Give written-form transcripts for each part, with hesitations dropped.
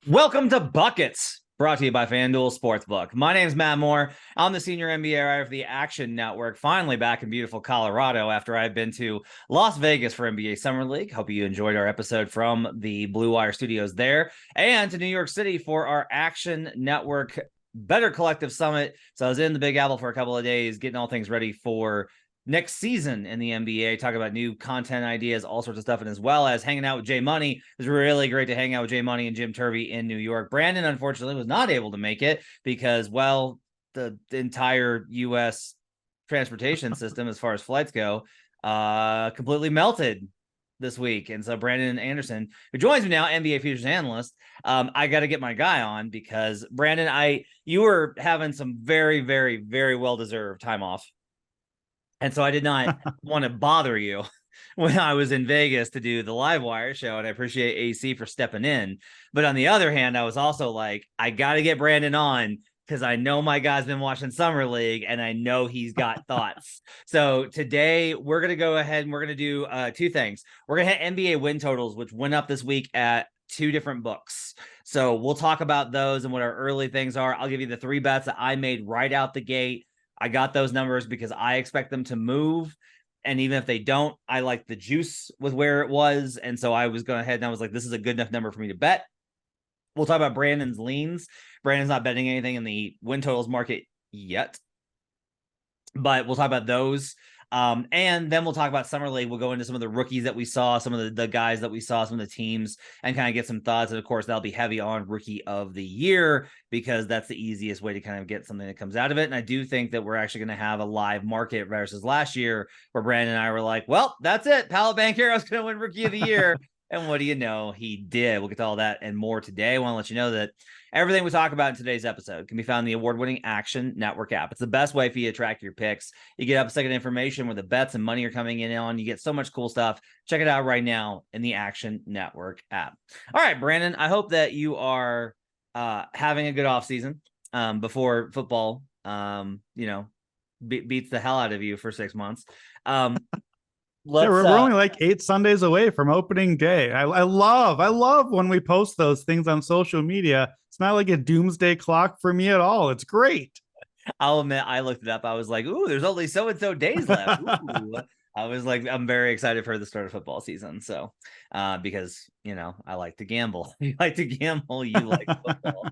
Welcome to Buckets, brought to you by FanDuel Sportsbook. My name is Matt Moore. I'm the senior NBA writer for the Action Network, finally back in beautiful Colorado after I've been to Las Vegas for NBA Summer League. Hope you enjoyed our episode from the Blue Wire Studios there, and to New York City for our Action Network Better Collective Summit. So I was in the Big Apple for a couple of days, getting all things ready for next season in the NBA, talk about new content ideas, all sorts of stuff, and as well as hanging out with Jay Money. It was really great to hang out with Jay Money and Jim Turvey in New York. Brandon, unfortunately, was not able to make it because, well, the entire U.S. transportation system, as far as flights go, completely melted this week. And so Brandon Anderson, who joins me now, NBA futures analyst, I got to get my guy on because, Brandon, you were having some very, very, very well-deserved time off. And so I did not want to bother you when I was in Vegas to do the live wire show. And I appreciate AC for stepping in. But on the other hand, I was also like, I got to get Brandon on because I know my guy's been watching Summer League and I know he's got thoughts. So today we're going to go ahead and we're going to do two things. We're going to hit NBA win totals, which went up this week at two different books. So we'll talk about those and what our early things are. I'll give you the three bets that I made right out the gate. I got those numbers because I expect them to move. And even if they don't, I like the juice with where it was. And so I was going ahead and I was like, this is a good enough number for me to bet. We'll talk about Brandon's leans. Brandon's not betting anything in the win totals market yet, but we'll talk about those. And then we'll talk about Summer League. We'll go into some of the rookies that we saw, some of the guys that we saw, some of the teams, and kind of get some thoughts. And of course, that'll be heavy on Rookie of the Year because that's the easiest way to kind of get something that comes out of it. And I do think that we're actually going to have a live market versus last year where Brandon and I were like, well, that's it. Paolo Banchero's going to win Rookie of the Year. And what do you know? He did. We'll get to all that and more today. I want to let you know that everything we talk about in today's episode can be found in the award-winning Action Network app. It's the best way for you to track your picks. You get up-second information where the bets and money are coming in on. You get so much cool stuff. Check it out right now in the Action Network app. All right, Brandon, I hope that you are having a good offseason before football, beats the hell out of you for 6 months. We're only like 8 Sundays away from opening day. I love when we post those things on social media. It's not like a doomsday clock for me at all. It's great. I'll admit, I looked it up. I was like, ooh, there's only so-and-so days left. I was like, I'm very excited for the start of football season. So, because, I like to gamble. You like to gamble, you like football.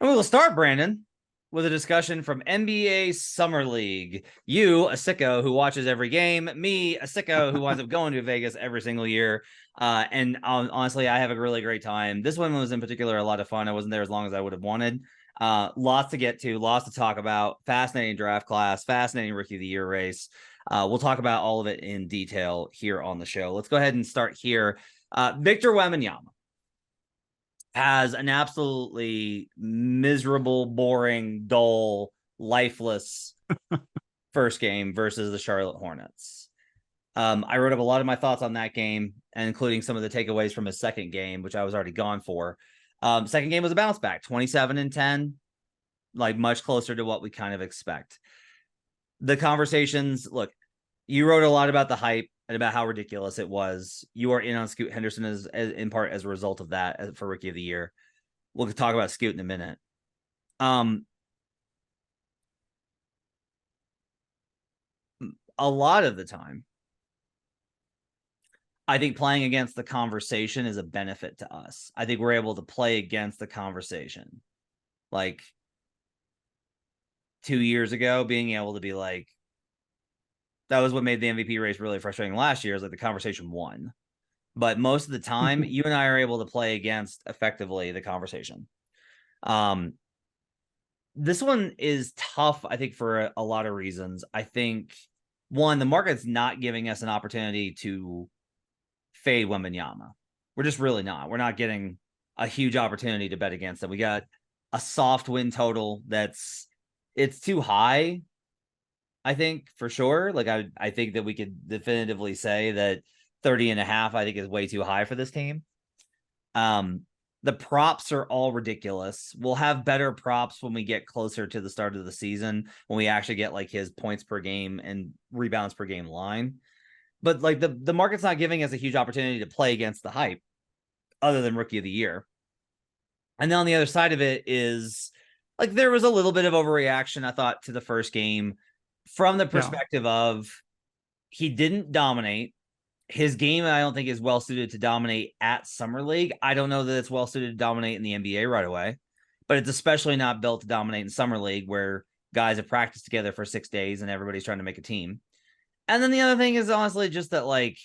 And we will start, Brandon, with a discussion from NBA Summer League. You, a sicko who watches every game. Me, a sicko who winds up going to Vegas every single year. And honestly, I have a really great time. This one was in particular a lot of fun. I wasn't there as long as I would have wanted. Lots to get to, lots to talk about. Fascinating draft class, fascinating Rookie of the Year race. We'll talk about all of it in detail here on the show. Let's go ahead and start here. Victor Wembanyama has an absolutely miserable, boring, dull, lifeless first game versus the Charlotte Hornets. I wrote up a lot of my thoughts on that game, and including some of the takeaways from his second game, which I was already gone for. Second game was a bounce back, 27-10, like much closer to what we kind of expect. The conversations, look, you wrote a lot about the hype and about how ridiculous it was. You are in on Scoot Henderson as in part as a result of that for Rookie of the Year. We'll talk about Scoot in a minute. A lot of the time, I think playing against the conversation is a benefit to us. I think we're able to play against the conversation. Like 2 years ago, being able to be like, that was what made the MVP race really frustrating last year, is like the conversation won. But most of the time, you and I are able to play against effectively the conversation. This one is tough, I think, for a lot of reasons. I think, one, the market's not giving us an opportunity to fade Wembanyama. We're just really not. We're not getting a huge opportunity to bet against them. We got a soft win total it's too high, I think, for sure. Like, I think that we could definitively say that 30.5, I think, is way too high for this team. The props are all ridiculous. We'll have better props when we get closer to the start of the season, when we actually get like his points per game and rebounds per game line. But like the market's not giving us a huge opportunity to play against the hype other than Rookie of the Year. And then on the other side of it is like there was a little bit of overreaction, I thought, to the first game from the perspective of he didn't dominate. His game, I don't think, is well suited to dominate at Summer League. I don't know that it's well suited to dominate in the NBA right away, but it's especially not built to dominate in Summer League where guys have practiced together for 6 days and everybody's trying to make a team. And then the other thing is honestly just that, like,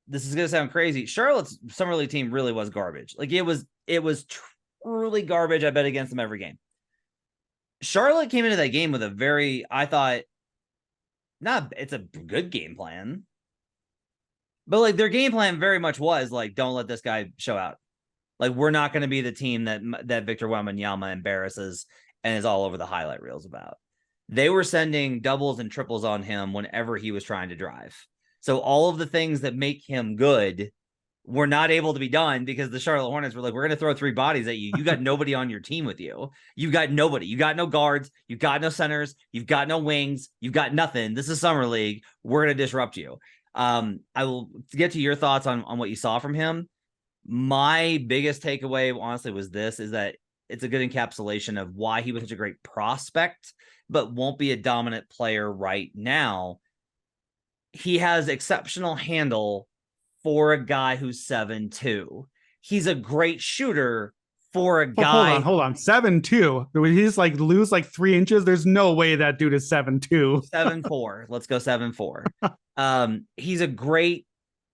this is going to sound crazy. Charlotte's Summer League team really was garbage. Like, it was truly garbage. I bet against them every game. Charlotte came into that game with a very, I thought, it's a good game plan. But like their game plan very much was like, don't let this guy show out. Like, we're not going to be the team that Victor Wembanyama embarrasses and is all over the highlight reels about. They were sending doubles and triples on him whenever he was trying to drive. So all of the things that make him good were not able to be done because the Charlotte Hornets were like, we're going to throw 3 bodies at you. You got nobody on your team with you. You got nobody. You got no guards. You got no centers. You've got no wings. You've got nothing. This is Summer League. We're going to disrupt you. I will get to your thoughts on what you saw from him. My biggest takeaway, honestly, was is that it's a good encapsulation of why he was such a great prospect, but won't be a dominant player right now. He has exceptional handle for a guy who's 7'2". He's a great shooter for a guy. Hold on. 7'2". He's like lose like 3 inches. There's no way that dude is 7'2". 7'4". Let's go 7'4". He's a great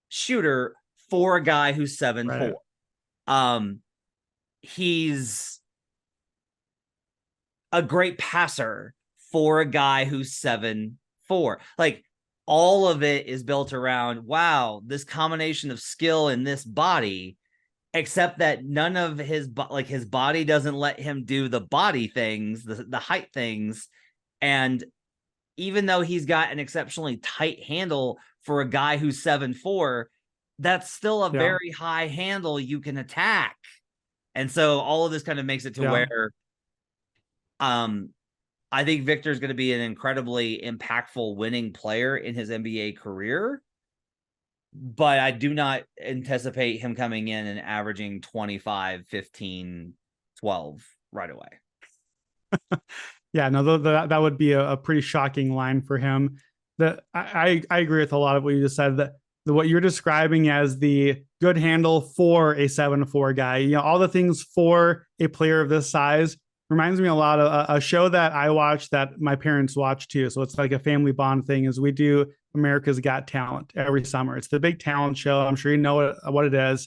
shooter for a guy who's 7'4". Right. He's a great passer for a guy who's 7'4". Like, all of it is built around, wow, this combination of skill in this body, except that none of his body doesn't let him do the body things, the height things. And even though he's got an exceptionally tight handle for a guy who's 7'4", that's still a very high handle you can attack. And so all of this kind of makes it to where I think Victor's going to be an incredibly impactful winning player in his NBA career, but I do not anticipate him coming in and averaging 25, 15, 12 right away. Yeah, no, that would be a pretty shocking line for him. I agree with a lot of what you just said, that what you're describing as the good handle for a 7'4" guy, you know, all the things for a player of this size. Reminds me a lot of a show that I watch that my parents watch too. So it's like a family bond thing, is we do America's Got Talent every summer. It's the big talent show. I'm sure you know what it is.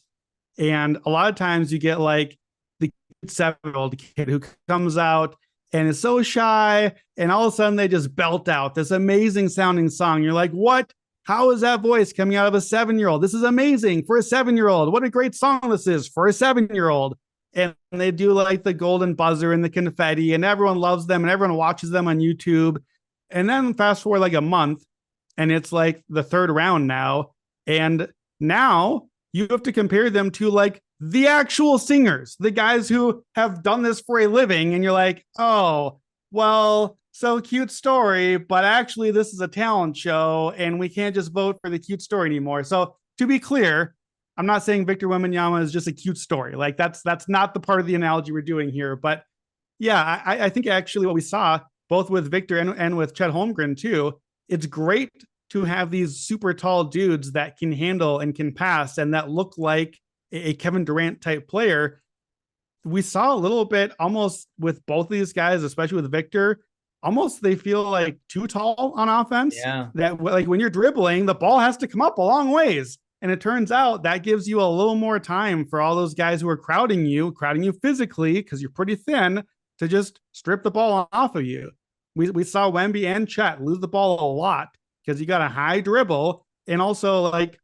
And a lot of times you get like the 7-year-old kid who comes out and is so shy, and all of a sudden they just belt out this amazing sounding song. You're like, what? How is that voice coming out of a 7-year-old? This is amazing for a 7-year-old. What a great song this is for a 7-year-old. And they do like the golden buzzer and the confetti, and everyone loves them and everyone watches them on YouTube. And then fast forward like a month, and it's like the 3rd round now. And now you have to compare them to like the actual singers, the guys who have done this for a living. And you're like, oh, well, so cute story, but actually this is a talent show and we can't just vote for the cute story anymore. So to be clear, I'm not saying Victor Wembanyama is just a cute story. Like that's not the part of the analogy we're doing here. But yeah, I think actually what we saw both with Victor and with Chet Holmgren too, it's great to have these super tall dudes that can handle and can pass and that look like a Kevin Durant type player. We saw a little bit almost with both of these guys, especially with Victor, almost they feel like too tall on offense. Yeah. That like when you're dribbling, the ball has to come up a long ways. And it turns out that gives you a little more time for all those guys who are crowding you physically, because you're pretty thin, to just strip the ball off of you. We saw Wemby and Chet lose the ball a lot because you got a high dribble. And also like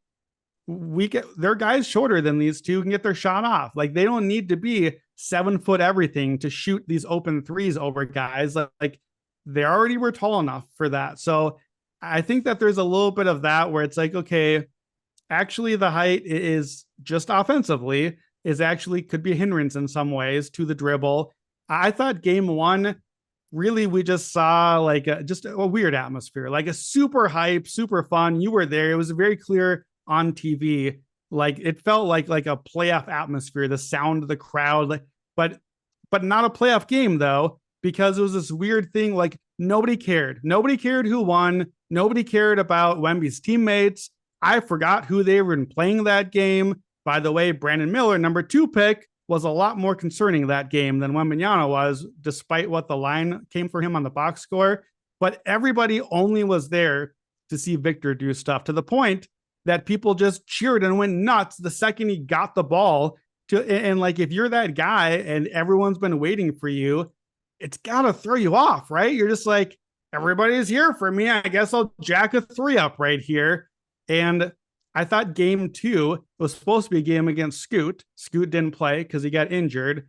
they're guys shorter than these two can get their shot off. Like they don't need to be 7 foot everything to shoot these open threes over guys. Like they already were tall enough for that. So I think that there's a little bit of that where it's like, okay, actually the height is just offensively is actually could be a hindrance in some ways to the dribble. I thought game 1, really, we just saw like just a weird atmosphere, like a super hype, super fun. You were there. It was very clear on TV Like it felt like a playoff atmosphere, the sound of the crowd, like, but not a playoff game though, because it was this weird thing. Like nobody cared. Nobody cared who won. Nobody cared about Wemby's teammates. I forgot who they were playing that game. By the way, Brandon Miller, number 2 pick, was a lot more concerning that game than Wembanyama was, despite what the line came for him on the box score. But everybody only was there to see Victor do stuff, to the point that people just cheered and went nuts the second he got the ball. And like, if you're that guy and everyone's been waiting for you, it's got to throw you off, right? You're just like, everybody's here for me. I guess I'll jack a 3 up right here. And I thought game 2 was supposed to be a game against Scoot. Scoot didn't play because he got injured.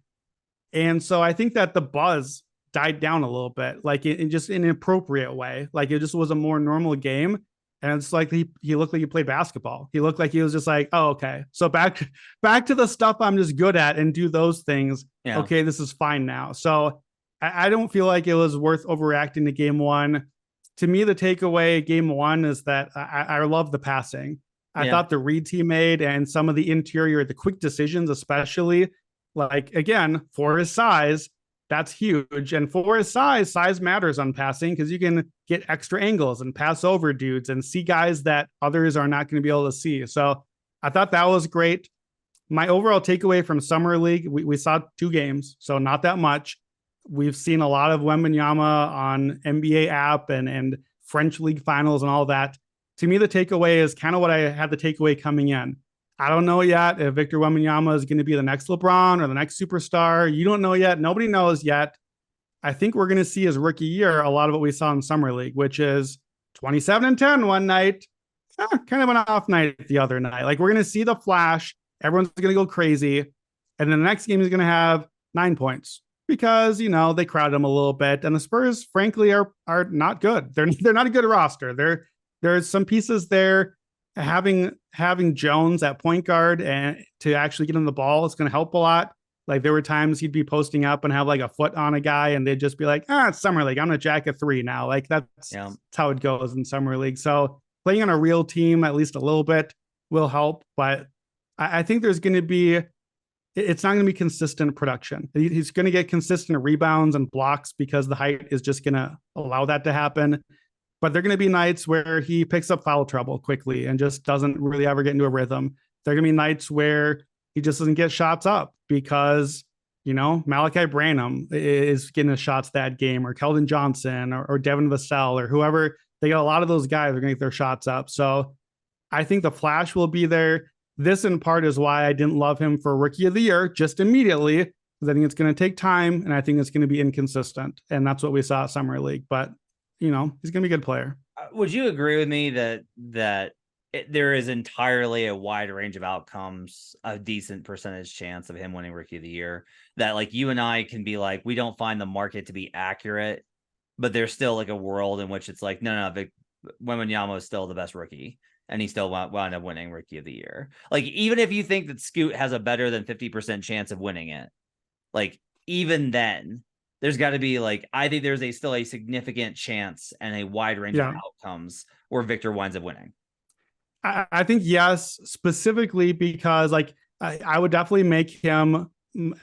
And so I think that the buzz died down a little bit, like in just in an appropriate way. Like it just was a more normal game. And it's like he looked like he played basketball. He looked like he was just like, oh, okay. So back to the stuff I'm just good at and do those things. Yeah. Okay, this is fine now. So I don't feel like it was worth overreacting to game 1. To me, the takeaway game 1 is that I love the passing. I thought the reads he made and some of the interior, the quick decisions, especially, like, again, for his size, that's huge. And for his size matters on passing, because you can get extra angles and pass over dudes and see guys that others are not going to be able to see. So I thought that was great. My overall takeaway from Summer League, we saw 2 games, so not that much. We've seen a lot of Wembanyama on NBA app and French League finals and all that. To me, the takeaway is kind of what I had the takeaway coming in. I don't know yet if Victor Wembanyama is going to be the next LeBron or the next superstar. You don't know yet. Nobody knows yet. I think we're going to see his rookie year a lot of what we saw in Summer League, which is 27-10 one night, kind of an off night the other night. Like, we're going to see the flash. Everyone's going to go crazy. And then the next game is going to have 9 points because, you know, they crowded him a little bit. And the Spurs, frankly, are not good. They're not a good roster. There's some pieces there. Having Jones at point guard and to actually get him the ball is going to help a lot. Like, there were times he'd be posting up and have like a foot on a guy and they'd just be like, it's Summer League, I'm going to jack a 3 now. Like that's how it goes in Summer League. So playing on a real team, at least a little bit, will help. But I think there's going to be, it's not going to be consistent production. He's going to get consistent rebounds and blocks because the height is just going to allow that to happen. But they're going to be nights where he picks up foul trouble quickly and just doesn't really ever get into a rhythm. They're going to be nights where he just doesn't get shots up because, you know, Malachi Branham is getting the shots that game, or Keldon Johnson or Devin Vassell or whoever. They got a lot of those guys are going to get their shots up. So I think the flash will be there. This in part is why I didn't love him for Rookie of the Year just immediately, because I think it's going to take time and I think it's going to be inconsistent. And that's what we saw at Summer League. But, you know, he's going to be a good player. Would you agree with me that there is entirely a wide range of outcomes, a decent percentage chance of him winning Rookie of the Year? That, like, you and I can be like, we don't find the market to be accurate, but there's still like a world in which it's like, no, Wembanyama is still the best rookie, and he still wound up winning Rookie of the Year. Like, even if you think that Scoot has a better than 50% chance of winning it, like, even then, there's got to be, like, I think there's still a significant chance and a wide range of outcomes where Victor winds up winning. I think yes, specifically because, like, I would definitely make him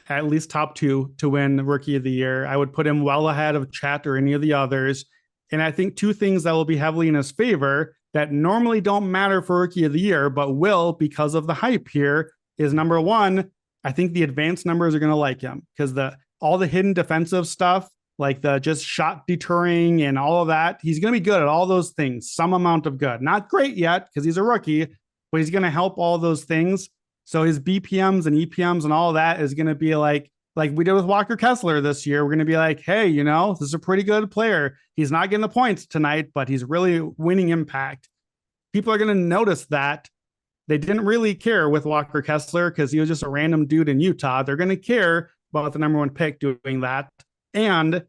at least top 2 to win Rookie of the Year. I would put him well ahead of Chet or any of the others. And I think 2 things that will be heavily in his favor that normally don't matter for Rookie of the Year, but will because of the hype here, is number 1, I think the advanced numbers are going to like him because all the hidden defensive stuff, like the just shot deterring and all of that, he's going to be good at all those things, some amount of good. Not great yet because he's a rookie, but he's going to help all those things. So his BPMs and EPMs and all of that is going to be like we did with Walker Kessler this year. We're going to be like, hey, you know, this is a pretty good player. He's not getting the points tonight, but he's really winning impact. People are going to notice that. They didn't really care with Walker Kessler because he was just a random dude in Utah. They're going to care about the number 1 pick doing that. And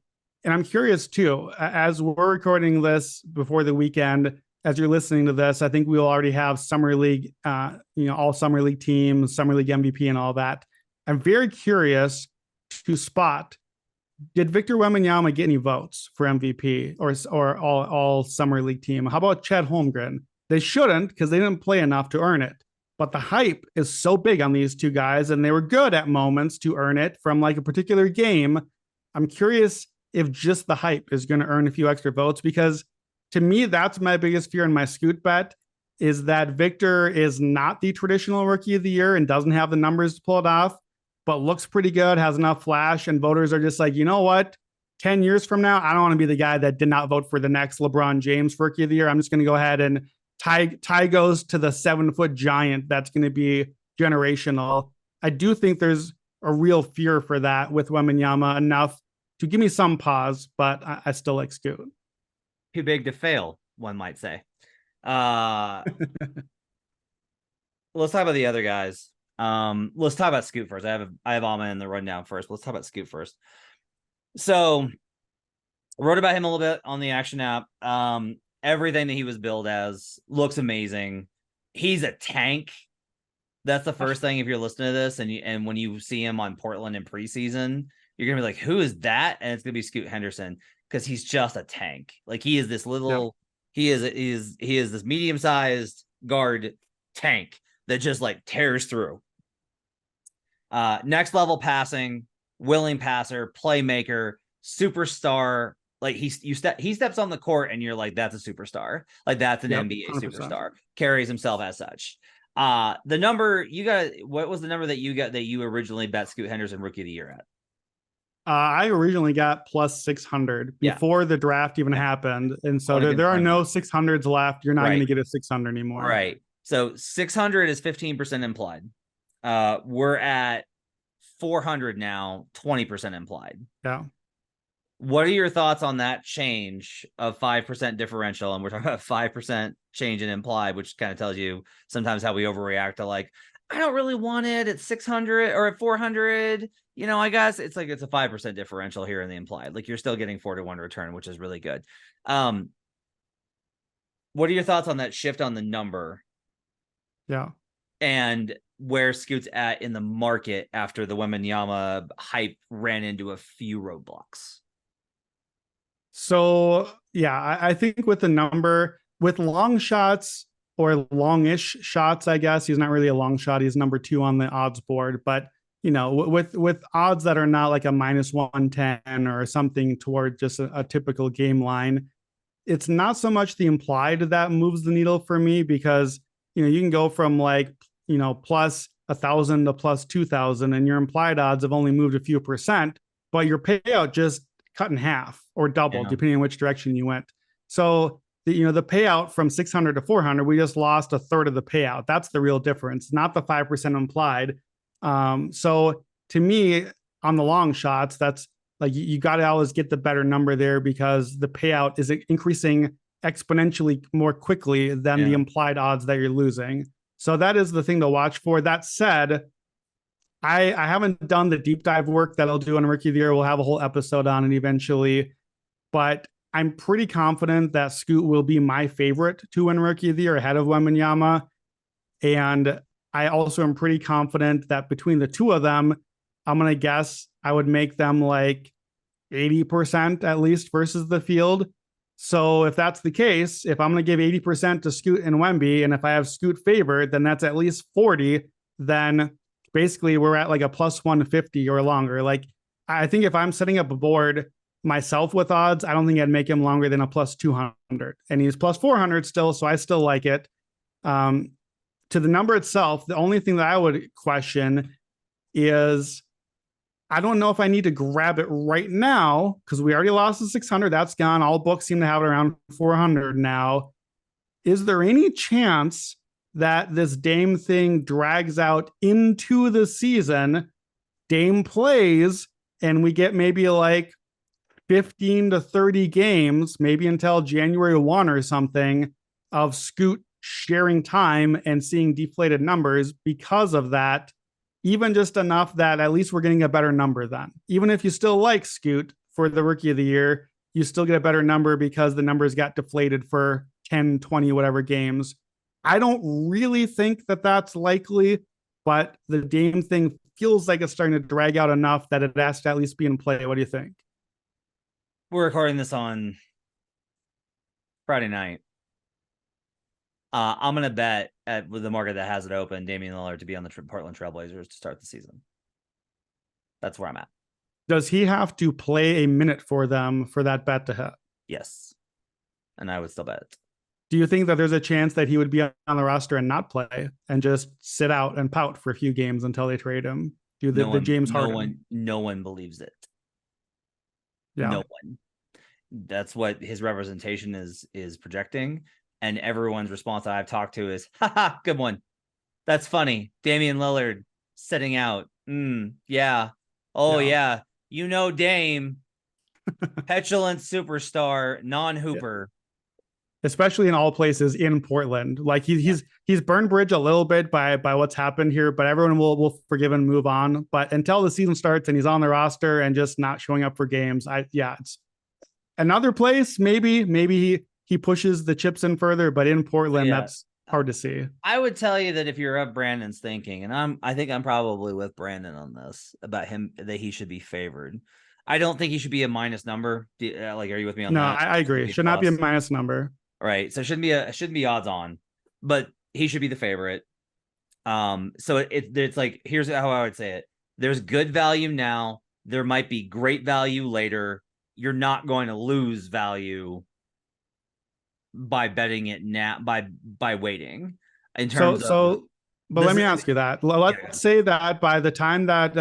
I'm curious too, as we're recording this before the weekend, as you're listening to this, I think we'll already have Summer League, all Summer League teams, Summer League MVP and all that. I'm very curious to spot, did Victor Wembanyama get any votes for MVP or all Summer League team? How about Chet Holmgren? They shouldn't, because they didn't play enough to earn it. but the hype is so big on these two guys, and they were good at moments to earn it from like a particular game. I'm curious if just the hype is going to earn a few extra votes, because to me, that's my biggest fear in my Scoot bet, is that Victor is not the traditional rookie of the year and doesn't have the numbers to pull it off, but looks pretty good, has enough flash, and voters are just like, you know what? 10 years from now, I don't want to be the guy that did not vote for the next LeBron James for rookie of the year. I'm just going to go ahead and tie goes to the 7-foot giant that's going to be generational. I do think there's a real fear for that with Wembanyama, enough to give me some pause, but I still like Scoot. Too big to fail, one might say. Let's talk about the other guys. Let's talk about Scoot first. I have Alma in the rundown first. Let's talk about Scoot first. So, wrote about him a little bit on the Action app. Everything that he was billed as looks amazing. He's a tank. That's the first thing if you're listening to this, and when you see him on Portland in preseason, you're gonna be like, "Who is that?" And it's gonna be Scoot Henderson, because he's just a tank. Like, he is this little, he is this medium-sized guard tank that just like tears through. Next level passing, willing passer, playmaker, superstar. Like, he steps on the court and you're like, that's a superstar. Like, that's an NBA 100%. Superstar. Carries himself as such. The number you got, what was the number that you got that you originally bet Scoot Henderson rookie of the year at? I originally got plus 600 before the draft even happened. And so there are no 600s left. You're not going to get a 600 anymore. Right. So 600 is 15% implied. We're at 400 now, 20% implied. Yeah. What are your thoughts on that change of 5% differential? And we're talking about 5% change in implied, which kind of tells you sometimes how we overreact to, like, I don't really want it at 600 or at 400. You know, I guess it's like, it's a 5% differential here in the implied. Like, you're still getting 4-to-1 return, which is really good. What are your thoughts on that shift on the number? Yeah. And where Scoot's at in the market after the Wembanyama hype ran into a few roadblocks? So, yeah, I think with the number, with long shots or longish shots, I guess he's not really a long shot. He's number 2 on the odds board. But, you know, with odds that are not like a minus 110 or something toward just a typical game line, it's not so much the implied that moves the needle for me, because, you know, you can go from like, you know, plus 1,000 to plus 2,000, and your implied odds have only moved a few percent, but your payout just cut in half or double, depending on which direction you went. So the payout from 600 to 400, we just lost a third of the payout. That's the real difference, not the 5% implied. So to me, on the long shots, that's like, you got to always get the better number there, because the payout is increasing exponentially more quickly than the implied odds that you're losing. So that is the thing to watch for. That said, I haven't done the deep dive work that I'll do on Rookie of the Year. We'll have a whole episode on it eventually, but I'm pretty confident that Scoot will be my favorite to win Rookie of the Year ahead of Wembanyama. And I also am pretty confident that between the two of them, I'm going to guess I would make them like 80% at least versus the field. So if that's the case, if I'm going to give 80% to Scoot and Wemby, and if I have Scoot favored, then that's at least 40. Then basically we're at like a plus 150 or longer. Like, I think if I'm setting up a board myself with odds, I don't think I'd make him longer than a plus 200, and he's plus 400 still. So I still like it. To the number itself, the only thing that I would question is, I don't know if I need to grab it right now, because we already lost the 600. That's gone. All books seem to have it around 400 now. Is there any chance that this Dame thing drags out into the season? Dame plays and we get maybe like 15 to 30 games, maybe until January 1 or something, of Scoot sharing time and seeing deflated numbers because of that. Even just enough that at least we're getting a better number then. Even if you still like Scoot for the Rookie of the Year, you still get a better number because the numbers got deflated for 10, 20, whatever games. I don't really think that that's likely, but the Dame thing feels like it's starting to drag out enough that it has to at least be in play. What do you think? We're recording this on Friday night. I'm gonna bet with the market that has it open, Damian Lillard to be on the Portland Trailblazers to start the season. That's where I'm at. Does he have to play a minute for them for that bet to hit? Yes, and I would still bet it. Do you think that there's a chance that he would be on the roster and not play and just sit out and pout for a few games until they trade him? The James Harden. No one believes it. Yeah. No one. That's what his representation is projecting, and everyone's response I've talked to is, "Haha, good one. That's funny. Damian Lillard sitting out. Yeah. Oh yeah. You know Dame, petulant superstar, non-hooper." Especially in all places in Portland. Like he's burned bridge a little bit by what's happened here, but everyone will forgive and move on. But until the season starts and he's on the roster and just not showing up for games, it's another place. Maybe he pushes the chips in further, but in Portland, that's hard to see. I would tell you that if you're of Brandon's thinking, and I think I'm probably with Brandon on this about him, that he should be favored. I don't think he should be a minus number. Like, are you with me on that? No, I agree. Should not be a minus number. Right. So it shouldn't be odds on, but he should be the favorite. So it's like, here's how I would say it. There's good value now. There might be great value later. You're not going to lose value by betting it now, by waiting in terms but let me ask you that. Let's say that by the time that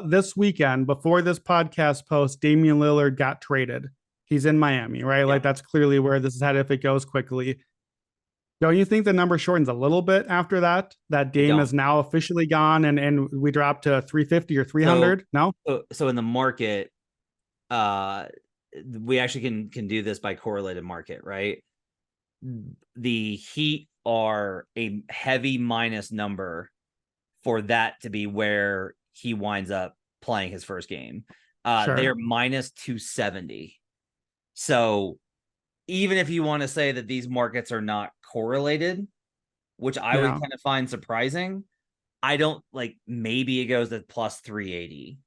this weekend, before this podcast posts, Damian Lillard got traded. He's in Miami, right? Like that's clearly where this is headed if it goes quickly. Don't you think the number shortens a little bit after that? That Dame is now officially gone and we drop to 350 or 300? So in the market, we actually can do this by correlated market, right? The Heat are a heavy minus number for that to be where he winds up playing his first game. They are minus 270. So even if you want to say that these markets are not correlated, which I would kind of find surprising, I don't maybe it goes to plus 380.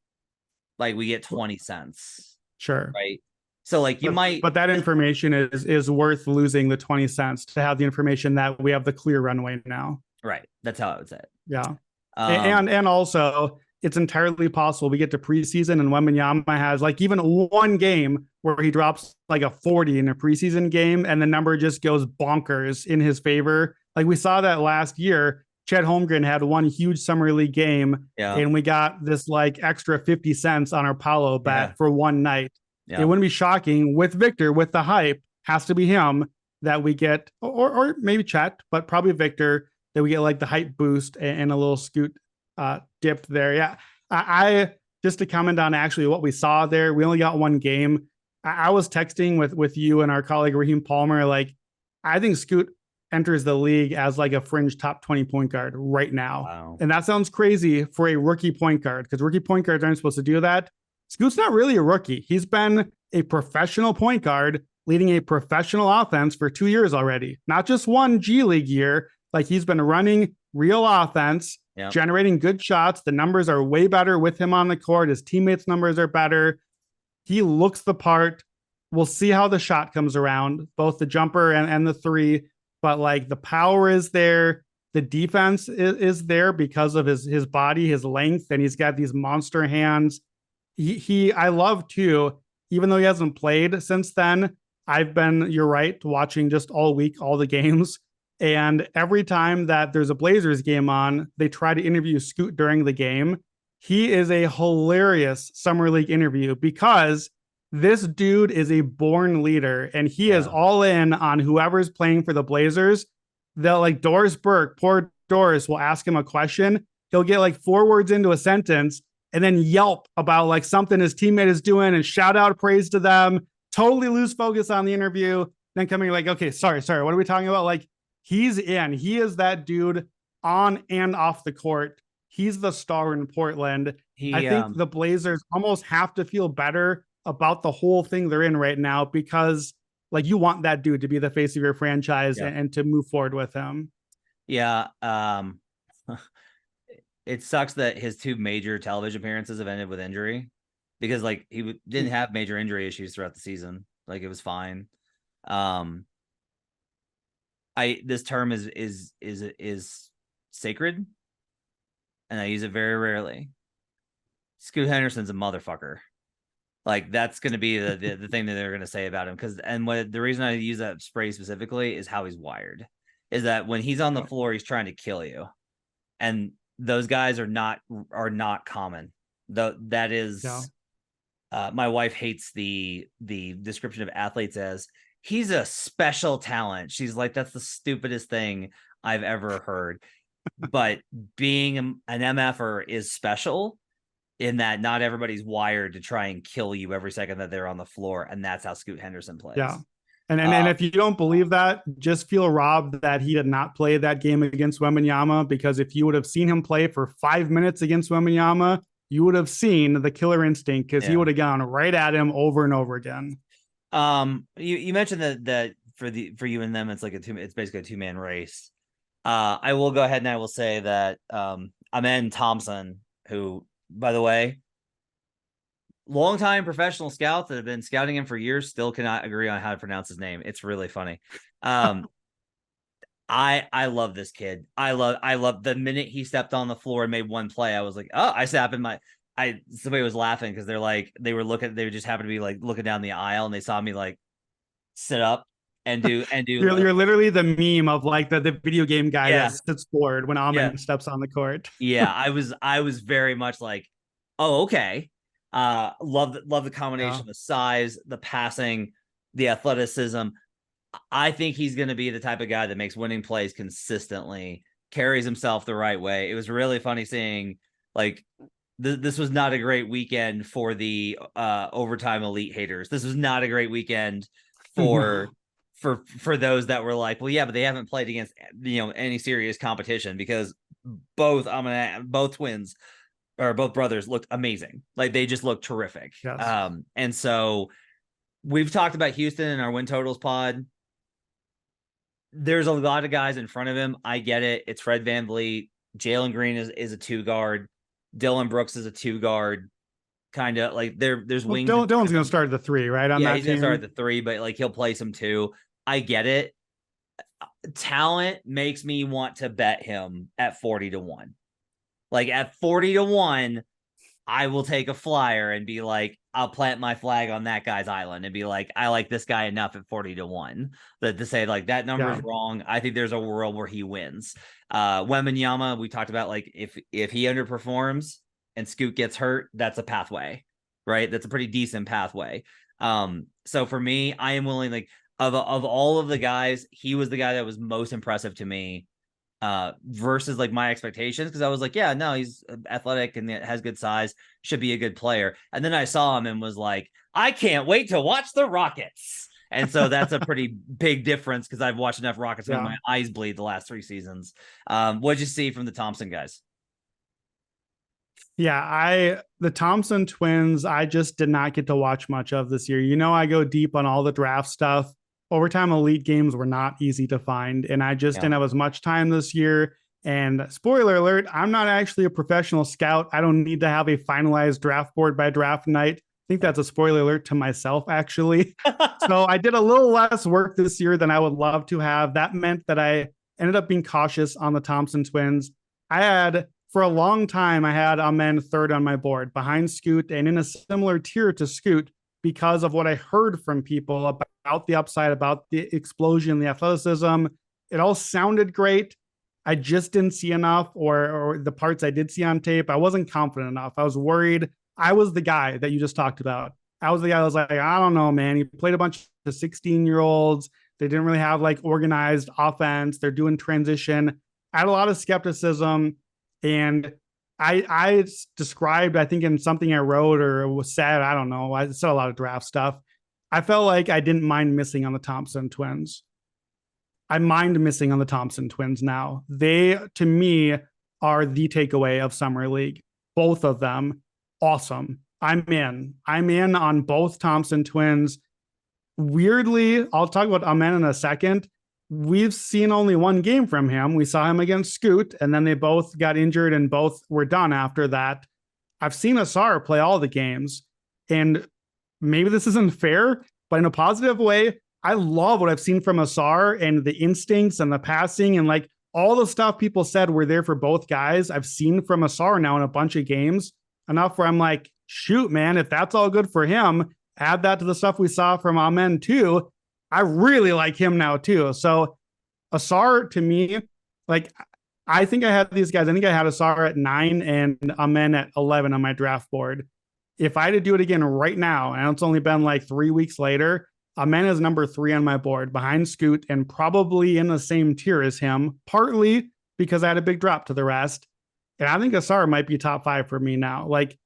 Like we get 20 cents. Sure. Right. So but that information is worth losing the 20 cents to have the information that we have the clear runway now. Right. That's how I would say it. Yeah. And also it's entirely possible we get to preseason and Wembanyama has even one game where he drops like a 40 in a preseason game and the number just goes bonkers in his favor. Like we saw that last year. Chet Holmgren had one huge summer league game and we got this extra 50 cents on our Paolo bet for one night. It wouldn't be shocking with Victor, with the hype, has to be him that we get, or maybe Chet, but probably Victor, that we get the hype boost and a little scoot dip there. Yeah. I just to comment on actually what we saw there, we only got one game. I was texting with you and our colleague Raheem Palmer. I think Scoot enters the league as a fringe top 20 point guard right now. Wow. And that sounds crazy for a rookie point guard because rookie point guards aren't supposed to do that. Scoot's not really a rookie. He's been a professional point guard leading a professional offense for 2 years already, not just one G League year. He's been running real offense, generating good shots. The numbers are way better with him on the court. His teammates' numbers are better. He looks the part. We'll see how the shot comes around, both the jumper and the three. But the power is there. The defense is there because of his body, his length, and he's got these monster hands. I love too, even though he hasn't played since then, I've been, you're right, watching just all week, all the games. And every time that there's a Blazers game on, they try to interview Scoot during the game. He is a hilarious summer league interview because this dude is a born leader and he is all in on whoever's playing for the Blazers. They'll Doris Burke, poor Doris, will ask him a question. He'll get 4 words into a sentence and then yelp about something his teammate is doing and shout out praise to them, totally lose focus on the interview. Then coming okay, sorry. What are we talking about? He's in. He is that dude on and off the court. He's the star in Portland. I think the Blazers almost have to feel better about the whole thing they're in right now because you want that dude to be the face of your franchise and to move forward with him. Yeah. It sucks that his 2 major television appearances have ended with injury because he didn't have major injury issues throughout the season. It was fine. I this term is sacred, and I use it very rarely. Scoot Henderson's a motherfucker. Like that's going to be the thing that they're going to say about him. The reason I use that phrase specifically is how he's wired. Is that when he's on the floor, he's trying to kill you, and those guys are not common. That is, my wife hates the description of athletes as he's a special talent. She's like, that's the stupidest thing I've ever heard. But being an MFer is special in that not everybody's wired to try and kill you every second that they're on the floor. And that's how Scoot Henderson plays. Yeah. And if you don't believe that, just feel robbed that he did not play that game against Wembanyama, because if you would have seen him play for 5 minutes against Wembanyama, you would have seen the killer instinct, because he would have gone right at him over and over again. You mentioned that for you and them, it's basically a 2-man race. I will go ahead and I will say that Amen Thompson, who, by the way, longtime professional scouts that have been scouting him for years still cannot agree on how to pronounce his name. It's really funny. I love this kid. I love the minute he stepped on the floor and made one play, I was like, oh, somebody was laughing because they just happened to be like looking down the aisle and they saw me like sit up and do you're literally the meme of like the video game guy that sits forward when Amen steps on the court. Yeah, I was very much like, oh, okay. Love the combination of the size, the passing, the athleticism. I think he's going to be the type of guy that makes winning plays consistently, carries himself the right way. It was really funny seeing like this was not a great weekend for the overtime elite haters. This was not a great weekend for those that were like, well, yeah, but they haven't played against any serious competition, because both twins or both brothers looked amazing. Like they just looked terrific. Yes. And so we've talked about Houston in our win totals pod. There's a lot of guys in front of him. I get it. It's Fred VanVleet. Jalen Green is a 2 guard. Dillon Brooks is a 2 guard. Kind of like there's wings. Dillon's going to start at the 3, right? He's going to start at the 3, but like he'll play some 2. I get it. Talent makes me want to bet him at 40-1. Like at 40-1, I will take a flyer and be like, I'll plant my flag on that guy's island and be like, I like this guy enough at 40-1 that to say like that number is wrong. I think there's a world where he wins. Wembanyama, we talked about like if he underperforms and Scoot gets hurt, that's a pathway, right? That's a pretty decent pathway. So for me, I am willing, like of all of the guys, he was the guy that was most impressive to me. Versus like my expectations, because I was like, yeah, no, he's athletic and has good size, should be a good player. And then I saw him and was like, I can't wait to watch the Rockets. And so that's a pretty big difference, because I've watched enough Rockets to make my eyes bleed the last 3 seasons. What'd you see from the Thompson guys? Yeah, the Thompson twins, I just did not get to watch much of this year. I go deep on all the draft stuff. Overtime elite games were not easy to find, and I just didn't have as much time this year. And spoiler alert, I'm not actually a professional scout. I don't need to have a finalized draft board by draft night. I think that's a spoiler alert to myself, actually. So I did a little less work this year than I would love to have. That meant that I ended up being cautious on the Thompson twins. For a long time, I had Amen 3rd on my board, behind Scoot and in a similar tier to Scoot, because of what I heard from people about the upside, about the explosion, the athleticism. It all sounded great. I just didn't see enough, or the parts I did see on tape, I wasn't confident enough. I was worried. I was the guy that you just talked about. I was the guy that was like, I don't know, man. He played a bunch of 16-year-olds. They didn't really have like organized offense. They're doing transition. I had a lot of skepticism, and I described, I think in something I wrote or was said, I don't know, I said a lot of draft stuff. I felt like I didn't mind missing on the Thompson twins. I mind missing on the Thompson twins now. They, to me, are the takeaway of Summer League. Both of them, awesome. I'm in on both Thompson twins. Weirdly, I'll talk about Amen in a second. We've seen only one game from him. We saw him against Scoot, and then they both got injured and both were done after that. I've seen Asar play all the games, and maybe this isn't fair, but in a positive way, I love what I've seen from Asar and the instincts and the passing and like all the stuff people said were there for both guys. I've seen from Asar now in a bunch of games, enough where I'm like, shoot, man, if that's all good for him, add that to the stuff we saw from Amen too. I really like him now too. So Asar to me, like I think I had these guys. I think I had Asar at 9 and Amen at 11 on my draft board. If I had to do it again right now, and it's only been like 3 weeks later, Amen is number 3 on my board behind Scoot and probably in the same tier as him, partly because I had a big drop to the rest. And I think Asar might be top 5 for me now. Like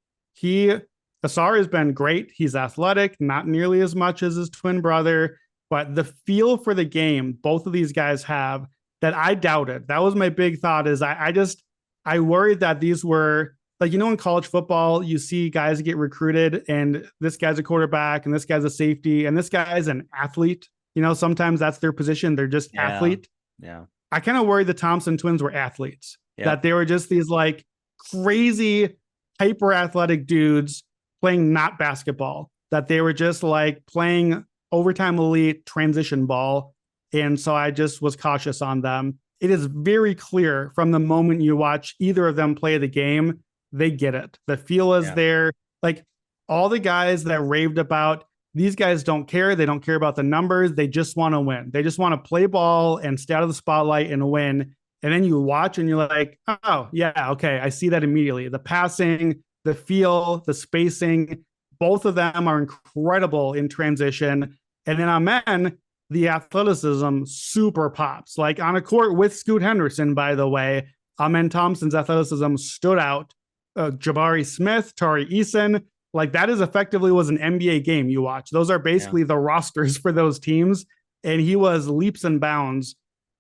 Asar has been great. He's athletic, not nearly as much as his twin brother, but the feel for the game both of these guys have that I doubted. That was my big thought is I worried that these were like, in college football, you see guys get recruited and this guy's a quarterback and this guy's a safety and this guy's an athlete. Sometimes that's their position. They're just athlete. Yeah. I kind of worried the Thompson twins were athletes, that they were just these like crazy hyper athletic dudes playing not basketball, that they were just like playing overtime elite transition ball. And so I just was cautious on them. It is very clear from the moment you watch either of them play the game, they get it. The feel is there. Like all the guys that raved about, these guys don't care. They don't care about the numbers. They just want to win. They just want to play ball and stay out of the spotlight and win. And then you watch and you're like, oh, yeah, okay. I see that immediately. The passing, the feel, the spacing, both of them are incredible in transition. And then Amen, the athleticism super pops. Like on a court with Scoot Henderson, by the way, Amen Thompson's athleticism stood out. Jabari Smith, Tari Eason, like that is effectively was an NBA game you watch. Those are basically the rosters for those teams. And he was leaps and bounds,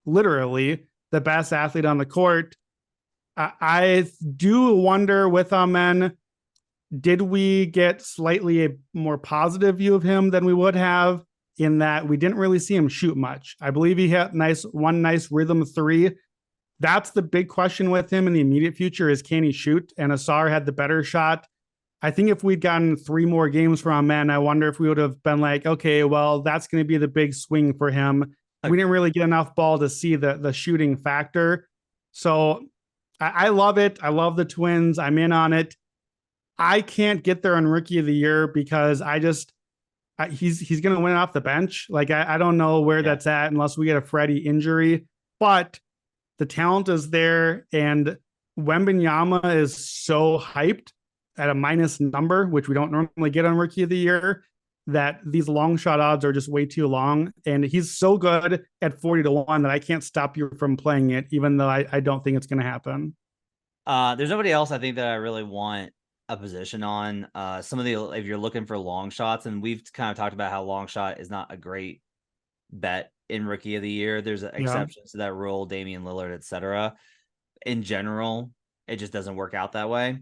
literally the best athlete on the court. I do wonder with Amen, did we get slightly a more positive view of him than we would have in that we didn't really see him shoot much. I believe he had one nice rhythm 3. That's the big question with him in the immediate future is can he shoot? And Asar had the better shot. I think if we'd gotten 3 more games from Amen, I wonder if we would have been like, okay, well, that's going to be the big swing for him. We didn't really get enough ball to see the shooting factor. So I love it. I love the twins. I'm in on it. I can't get there on Rookie of the Year because he's going to win off the bench. Like, I don't know where that's at unless we get a Freddie injury, but the talent is there. And Wembanyama is so hyped at a minus number, which we don't normally get on Rookie of the Year, that these long shot odds are just way too long. And he's so good at 40-1 that I can't stop you from playing it, even though I don't think it's going to happen. There's nobody else I think that I really want a position on. If you're looking for long shots, and we've kind of talked about how long shot is not a great bet in Rookie of the Year. There's exceptions to that rule, Damian Lillard, etc. In general, it just doesn't work out that way.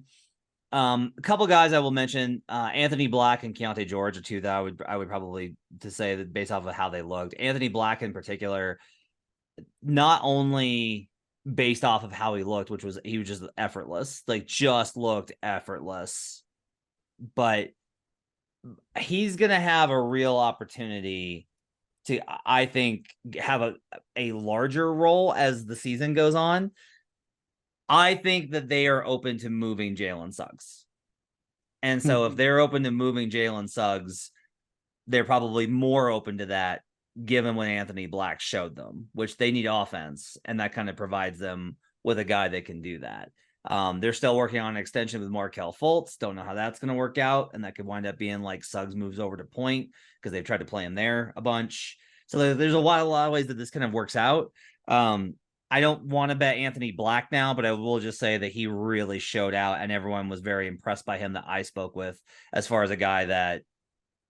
A couple guys I will mention, Anthony Black and Keontae George are 2 that I would probably to say that based off of how they looked. Anthony Black in particular, not only based off of how he looked, he was just effortless, like just looked effortless, but he's going to have a real opportunity to, I think, have a larger role as the season goes on. I think that they are open to moving Jalen Suggs. And so if they're open to moving Jalen Suggs, they're probably more open to that given what Anthony Black showed them, which they need offense. And that kind of provides them with a guy that can do that. They're still working on an extension with Markelle Fultz. Don't know how that's going to work out. And that could wind up being like Suggs moves over to point because they've tried to play him there a bunch. So there's a lot of ways that this kind of works out. I don't want to bet Anthony Black now, but I will just say that he really showed out and everyone was very impressed by him that I spoke with as far as a guy that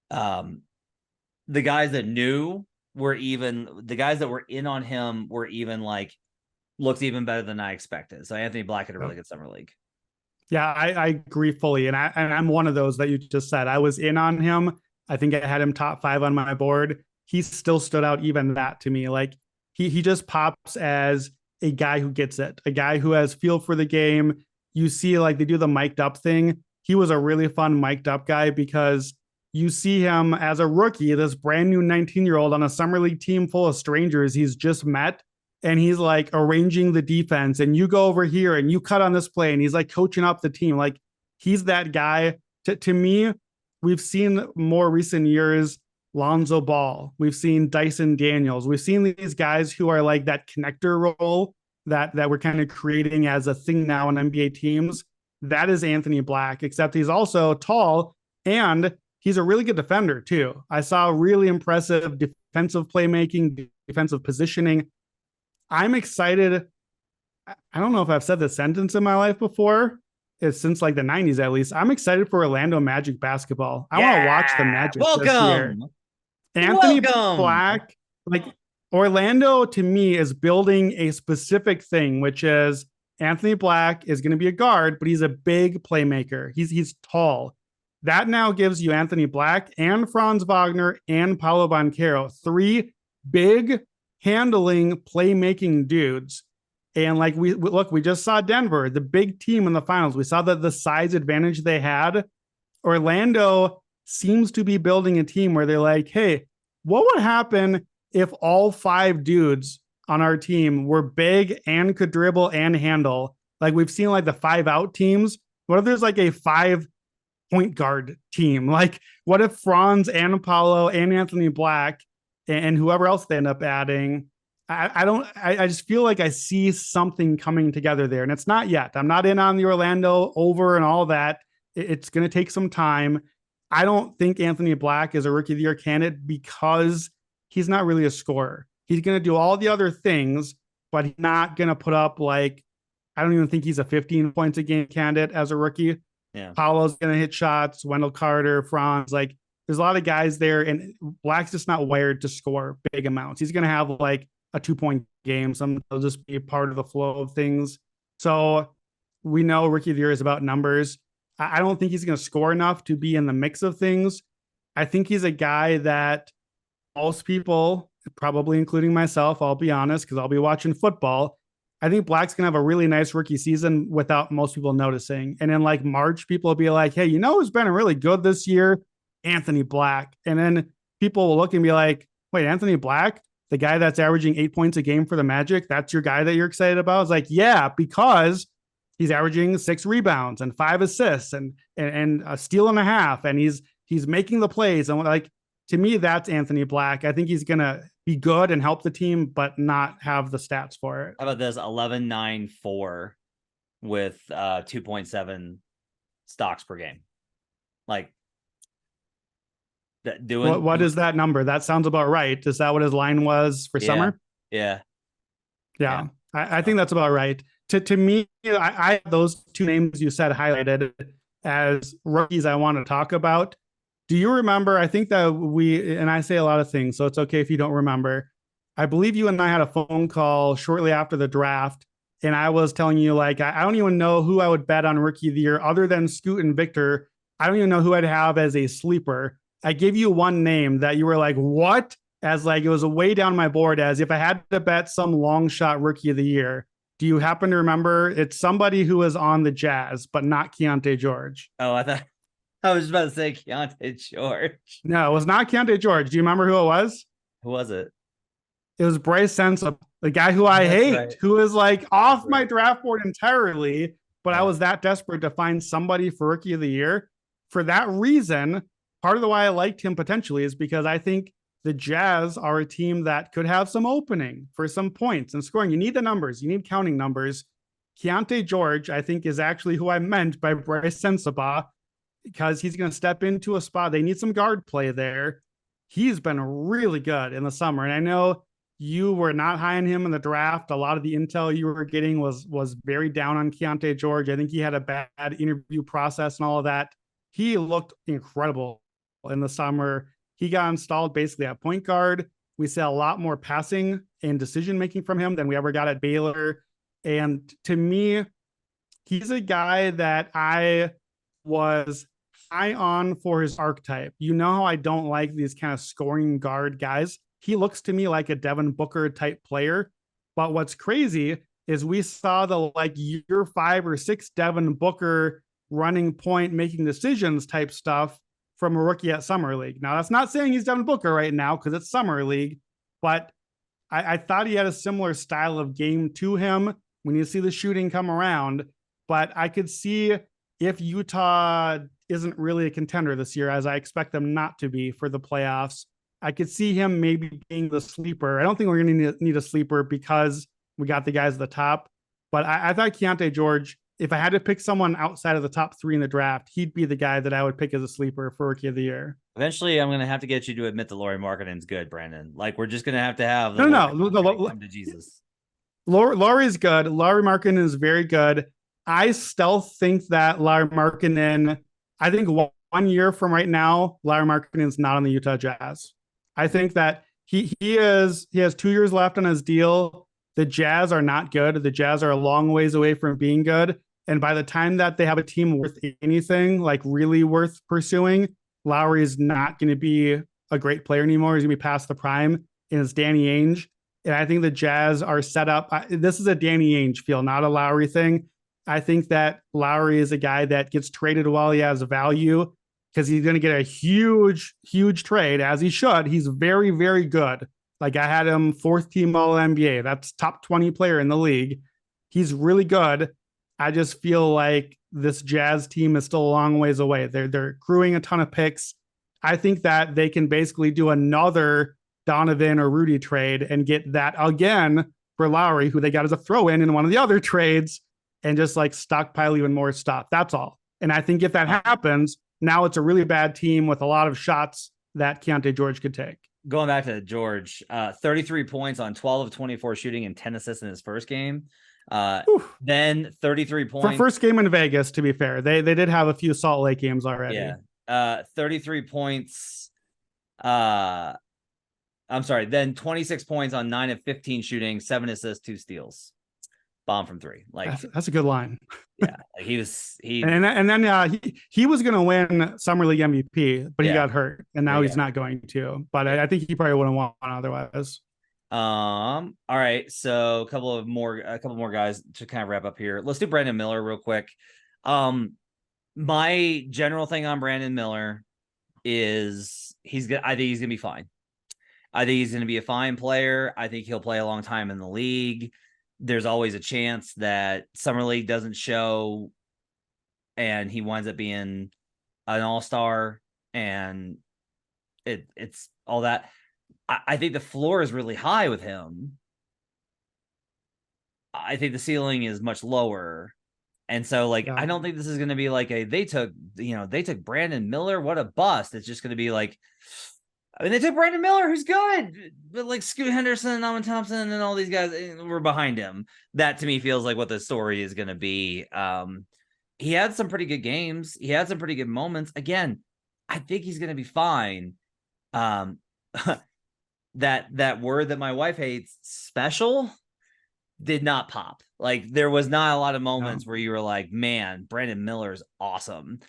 the guys that knew the guys that were in on him were even like, looks even better than I expected. So Anthony Black had a really good summer league. Yeah, I agree fully. And I'm one of those that you just said. I was in on him. I think I had him top 5 on my board. He still stood out even that to me. Like he just pops as a guy who gets it, a guy who has feel for the game. You see, like they do the mic'd up thing. He was a really fun mic'd up guy because you see him as a rookie, this brand new 19-year-old on a summer league team full of strangers he's just met. And he's like arranging the defense, and you go over here and you cut on this play, and he's like coaching up the team. Like, he's that guy. To me, we've seen more recent years Lonzo Ball. We've seen Dyson Daniels. We've seen these guys who are like that connector role that we're kind of creating as a thing now in NBA teams. That is Anthony Black, except he's also tall and he's a really good defender too. I saw really impressive defensive playmaking, defensive positioning. I'm excited. I don't know if I've said this sentence in my life before. It's since like the 90s, at least. I'm excited for Orlando Magic basketball. I want to watch the Magic this year. Anthony Black, like Orlando to me is building a specific thing, which is Anthony Black is going to be a guard, but he's a big playmaker. He's tall. That now gives you Anthony Black and Franz Wagner and Paolo Banchero, 3 big handling playmaking dudes. And like we just saw Denver, the big team in the finals. We saw the size advantage they had. Orlando seems to be building a team where they're like, hey, what would happen if all 5 dudes on our team were big and could dribble and handle? Like we've seen like the 5-out teams. What if there's like a 5 point guard team? Like what if Franz and Apollo and Anthony Black and whoever else they end up adding? I just feel like I see something coming together there, and it's not yet. I'm not in on the Orlando over and all that. It's going to take some time. I don't think Anthony Black is a rookie of the year candidate because he's not really a scorer. He's going to do all the other things, but he's not going to put up like, I don't even think he's a 15 points a game candidate as a rookie. Yeah. Paolo's going to hit shots, Wendell Carter, Franz, like there's a lot of guys there, and Black's just not wired to score big amounts. He's going to have like a 2-point game. Some will just be a part of the flow of things. So we know rookie of the year is about numbers. I don't think he's going to score enough to be in the mix of things. I think he's a guy that most people, probably including myself, I'll be honest, because I'll be watching football. I think Black's going to have a really nice rookie season without most people noticing. And in like March, people will be like, hey, you know who's been really good this year? Anthony Black. And then people will look and be like, wait, Anthony Black? The guy that's averaging 8 points a game for the Magic, that's your guy that you're excited about? It's like, yeah, because he's averaging 6 rebounds and 5 assists and a steal and a half. And he's making the plays. And like, to me, that's Anthony Black. I think he's going to be good and help the team, but not have the stats for it. How about this 11-9-4 with 2.7 stocks per game? Like, what is that number? That sounds about right. Is that what his line was for summer? Yeah. I think that's about right. To me, I those 2 names you said highlighted as rookies I want to talk about. Do you remember? I think that and I say a lot of things, so it's okay if you don't remember. I believe you and I had a phone call shortly after the draft, and I was telling you, like, I don't even know who I would bet on rookie of the year other than Scoot and Victor. I don't even know who I'd have as a sleeper. I gave you one name that you were like, what? As like, it was way down my board as if I had to bet some long shot rookie of the year. Do you happen to remember? It's somebody who was on the Jazz, but not Keontae George. Oh, I was about to say Keontae George. No, it was not Keontae George. Do you remember who it was? Who was it? It was Bryce Sensa, the guy who I hate, right, who is like off my draft board entirely. But I was that desperate to find somebody for rookie of the year. For that reason, part of the why I liked him potentially is because I think the Jazz are a team that could have some opening for some points and scoring. You need the numbers. You need counting numbers. Keontae George, I think, is actually who I meant by Bryce Sensabaugh, because he's going to step into a spot. They need some guard play there. He's been really good in the summer. And I know you were not high on him in the draft. A lot of the intel you were getting was very down on Keontae George. I think he had a bad interview process and all of that. He looked incredible in the summer. He got installed basically at point guard. We saw a lot more passing and decision-making from him than we ever got at Baylor. And to me, he's a guy that I was high on for his archetype. You know how I don't like these kind of scoring guard guys. He looks to me like a Devin Booker type player. But what's crazy is we saw the like year 5 or 6 Devin Booker running point, making decisions type stuff from a rookie at Summer League. Now, that's not saying he's Devin Booker right now because it's Summer League, but I thought he had a similar style of game to him when you see the shooting come around. But I could see if Utah isn't really a contender this year, as I expect them not to be for the playoffs, I could see him maybe being the sleeper. I don't think we're going to need a sleeper because we got the guys at the top. But I thought Keontae George, if I had to pick someone outside of the top 3 in the draft, he'd be the guy that I would pick as a sleeper for Rookie of the Year. Eventually, I'm going to have to get you to admit that Lauri Markkanen's good, Brandon. Like, we're just going to have the come to Jesus. Lauri's good. Lauri Markkanen is very good. I still think that Lauri Markkanen, I think 1 year from right now, Lauri Markkanen is not on the Utah Jazz. I think that he has 2 years left on his deal. The Jazz are not good. The Jazz are a long ways away from being good. And by the time that they have a team worth anything, like really worth pursuing, Lauri is not going to be a great player anymore. He's going to be past the prime, and it's Danny Ainge. And I think the Jazz are set up. This is a Danny Ainge feel, not a Lauri thing. I think that Lauri is a guy that gets traded while he has value because he's going to get a huge, huge trade, as he should. He's very, very good. Like, I had him 4th team All NBA. That's top 20 player in the league. He's really good. I just feel like this Jazz team is still a long ways away. They're accruing a ton of picks. I think that they can basically do another Donovan or Rudy trade and get that again for Lauri, who they got as a throw in one of the other trades, and just like stockpile even more stuff. That's all. And I think if that happens, now it's a really bad team with a lot of shots that Keontae George could take. Going back to George, 33 points on 12 of 24 shooting and 10 assists in his first game. Then 33 points. For first game in Vegas, to be fair. They did have a few Salt Lake games already. Yeah. 33 points. I'm sorry. Then 26 points on 9 of 15 shooting, 7 assists, 2 steals. Bomb from 3. Like, that's a good line. Yeah, like he was going to win Summer League MVP, but he got hurt, and now he's not going to. But I think he probably wouldn't want otherwise. All right, so a couple more guys to kind of wrap up here. Let's do Brandon Miller real quick. My general thing on Brandon Miller is I think he's gonna be fine. I think he's gonna be a fine player. I think he'll play a long time in the league. There's always a chance that Summer League doesn't show and he winds up being an all-star, and it's all that. I think the floor is really high with him. I think the ceiling is much lower. And so, like, I don't think this is going to be like they took Brandon Miller. What a bust. It's just going to be like, I mean, they took Brandon Miller, who's good, but like Scoot Henderson, Thompson, and all these guys were behind him. That to me feels like what the story is going to be. He had some pretty good games. He had some pretty good moments. Again, I think he's going to be fine. That word that my wife hates, special, did not pop. Like, there was not a lot of moments where you were like, man, Brandon Miller's awesome.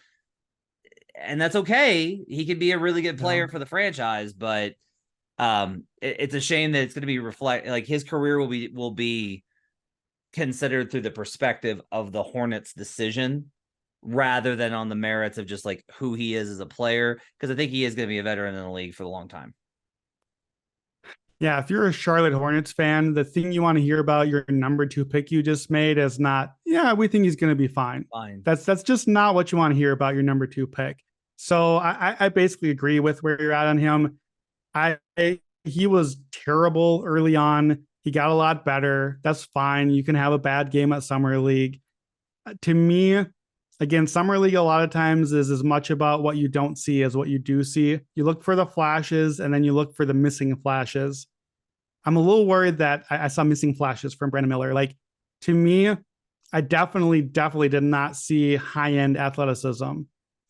And that's okay. He could be a really good player for the franchise, but it's a shame that it's going to be like his career will be considered through the perspective of the Hornets' decision rather than on the merits of just like who he is as a player, because I think he is going to be a veteran in the league for a long time. Yeah, if you're a Charlotte Hornets fan, the thing you want to hear about your number 2 pick you just made is not, we think he's going to be fine. That's just not what you want to hear about your number 2 pick. So I basically agree with where you're at on him. He was terrible early on. He got a lot better. That's fine. You can have a bad game at Summer League. To me, again, Summer League a lot of times is as much about what you don't see as what you do see. You look for the flashes, and then you look for the missing flashes. I'm a little worried that I saw missing flashes from Brandon Miller. Like, to me, I definitely did not see high-end athleticism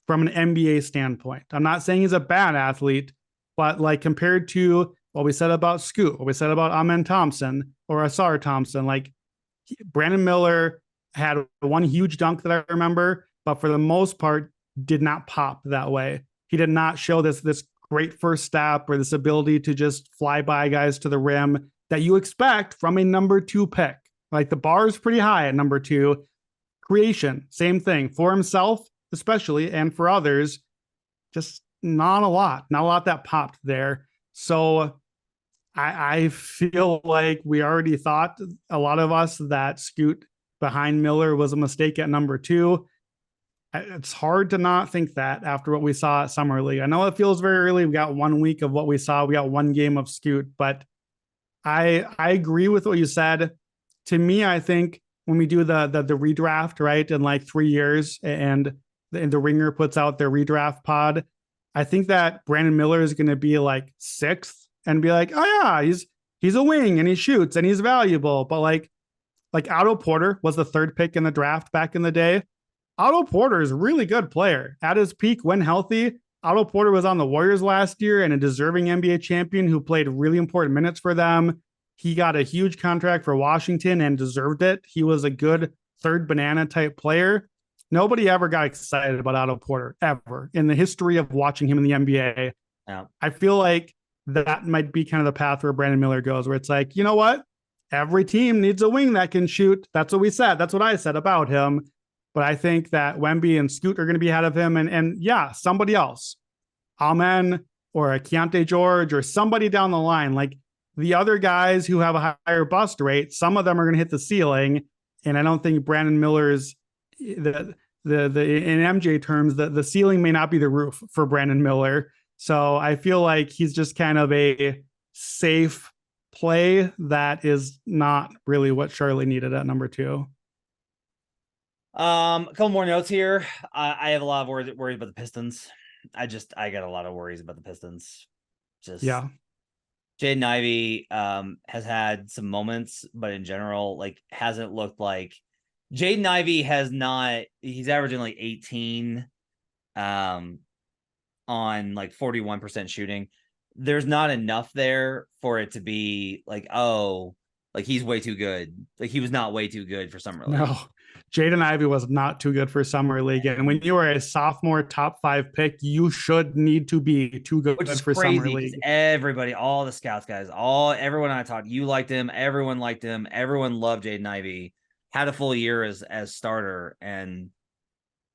from an NBA standpoint. I'm not saying he's a bad athlete, but like compared to what we said about Scoot, what we said about Amen Thompson or Asar Thompson, like Brandon Miller had one huge dunk that I remember, but for the most part did not pop that way. He did not show this great first step or this ability to just fly by guys to the rim that you expect from a number 2 pick. Like, the bar is pretty high at number 2. Creation, same thing for himself, especially, and for others, just not a lot that popped there. So I feel like we already thought, a lot of us, that Scoot behind Miller was a mistake at number 2. It's hard to not think that after what we saw at Summer League. I know it feels very early. We got 1 week of what we saw. We got 1 game of Scoot, but I agree with what you said. To me, I think when we do the redraft, right, in like 3 years, and the Ringer puts out their redraft pod, I think that Brandon Miller is going to be like 6th and be like, oh yeah, he's a wing and he shoots and he's valuable. But like Otto Porter was the 3rd pick in the draft back in the day. Otto Porter is a really good player. At his peak, when healthy, Otto Porter was on the Warriors last year and a deserving NBA champion who played really important minutes for them. He got a huge contract for Washington and deserved it. He was a good 3rd banana type player. Nobody ever got excited about Otto Porter, ever, in the history of watching him in the NBA. Yeah. I feel like that might be kind of the path where Brandon Miller goes, where it's like, you know what? Every team needs a wing that can shoot. That's what we said. That's what I said about him. But I think that Wemby and Scoot are going to be ahead of him. And yeah, somebody else, Amen or a Keontae George or somebody down the line, like the other guys who have a higher bust rate, some of them are going to hit the ceiling. And I don't think Brandon Miller's, in MJ terms, the ceiling may not be the roof for Brandon Miller. So I feel like he's just kind of a safe play that is not really what Charlotte needed at number 2. A couple more notes here. I have a lot of worries about the Pistons. I got a lot of worries about the Pistons. Yeah. Jaden Ivey has had some moments, but in general, like, hasn't looked like Jaden Ivey has not. He's averaging like 18 on like 41% shooting. There's not enough there for it to be like, oh, like he's way too good. Like he was not way too good for Summer League. No, Jaden Ivey was not too good for Summer League. And when you are a sophomore top 5 pick, you should need to be too good for crazy, Summer League. Everybody, all the scouts guys, everyone I talked, you liked him. Everyone liked him. Everyone loved Jaden Ivey. Had a full year as starter and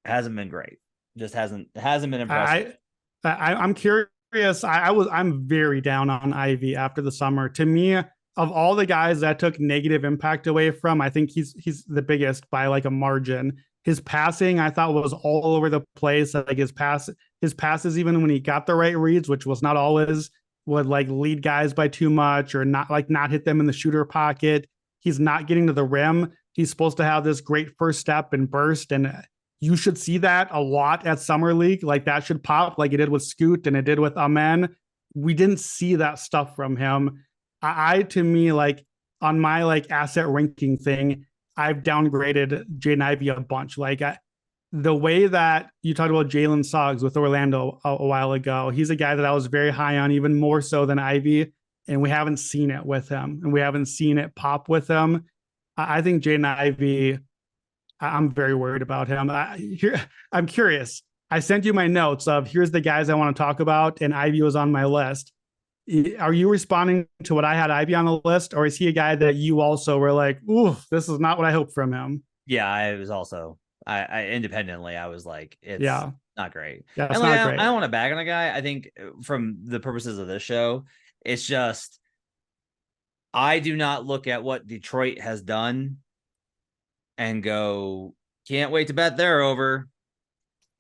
hasn't been great. Just hasn't been impressive. I'm curious. I'm very down on Ivy after the summer. To me, of all the guys that took negative impact away from, I think he's the biggest by like a margin. His passing, I thought, was all over the place. Like his passes, even when he got the right reads, which was not always, would like lead guys by too much or not hit them in the shooter pocket. He's not getting to the rim. He's supposed to have this great first step and burst, and you should see that a lot at Summer League. Like that should pop like it did with Scoot and it did with Amen. We didn't see that stuff from him. To me, like on my like asset ranking thing, I've downgraded Jaden Ivey a bunch. Like the way that you talked about Jalen Suggs with Orlando a while ago, he's a guy that I was very high on, even more so than Ivy. And we haven't seen it with him, and we haven't seen it pop with him. I think Jaden Ivey, I'm very worried about him. I'm curious. I sent you my notes of here's the guys I want to talk about, and Ivy was on my list. Are you responding to what I had Ivy on the list, or is he a guy that you also were like, ooh, this is not what I hoped from him? Yeah, I was also, I independently, I was like, it's not great. Yeah, it's and not like, great. I don't want to bag on a guy. I think from the purposes of this show, it's just, I do not look at what Detroit has done and go, can't wait to bet they're over.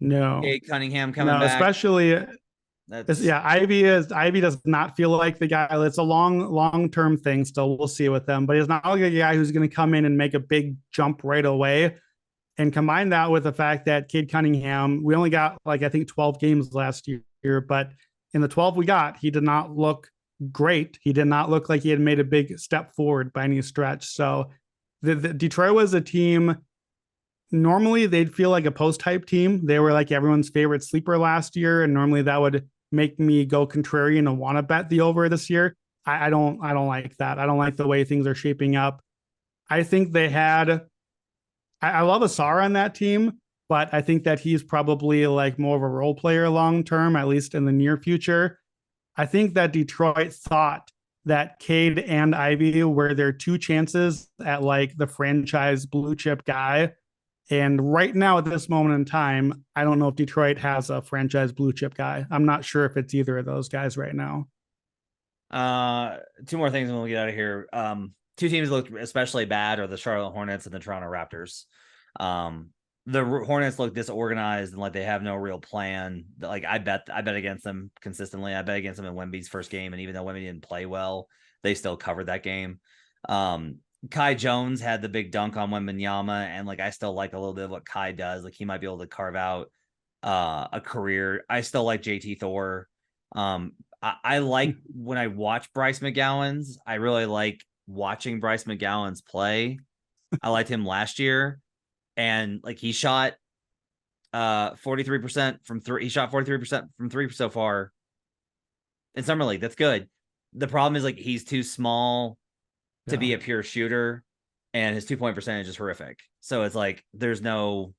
No. Kate Cunningham coming back. Especially, Ivy does not feel like the guy. It's a long-term thing still. We'll see with them, but he's not like a guy who's going to come in and make a big jump right away. And combine that with the fact that Cade Cunningham, we only got like, I think 12 games last year, but in the 12 we got, he did not look great. He did not look like he had made a big step forward by any stretch. So the Detroit was a team, normally they'd feel like a post-hype team. They were like everyone's favorite sleeper last year, and normally that would make me go contrarian and want to bet the over this year. I don't like that. I don't like the way things are shaping up. I think they had, I love Asar on that team, but I think that he's probably like more of a role player long-term, at least in the near future. I think that Detroit thought that Cade and Ivy were their two chances at like the franchise blue chip guy. And right now, at this moment in time, I don't know if Detroit has a franchise blue chip guy. I'm not sure if it's either of those guys right now. Two more things and we'll get out of here. Two teams looked especially bad are the Charlotte Hornets and the Toronto Raptors. The Hornets look disorganized and like they have no real plan. Like I bet against them consistently. I bet against them in Wemby's first game, and even though Wemby didn't play well, they still covered that game. Kai Jones had the big dunk on Wembanyama, and like I still like a little bit of what Kai does. Like he might be able to carve out a career. I still like JT Thor. I like when I watch Bryce McGowan's. I really like watching Bryce McGowan's play. I liked him last year, and like he shot 43% from three. He shot 43% from three so far in summer league. That's good. The problem is like he's too small to be a pure shooter, and his 2-point percentage is horrific. So it's like there's not